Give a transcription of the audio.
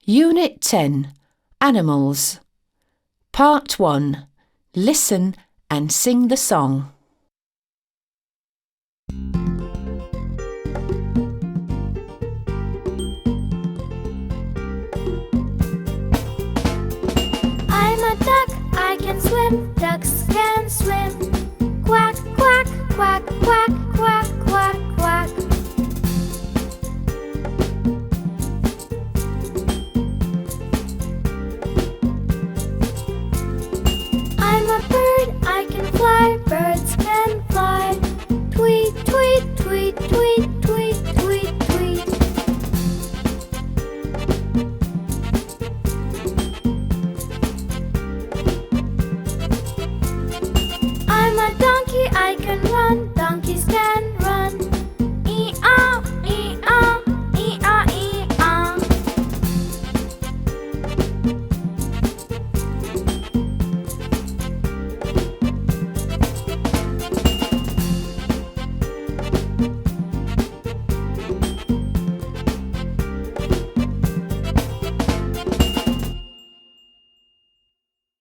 Unit 10, Animals. Part 1. Listen and sing the song. I'm a duck, I can swim, ducks can swim.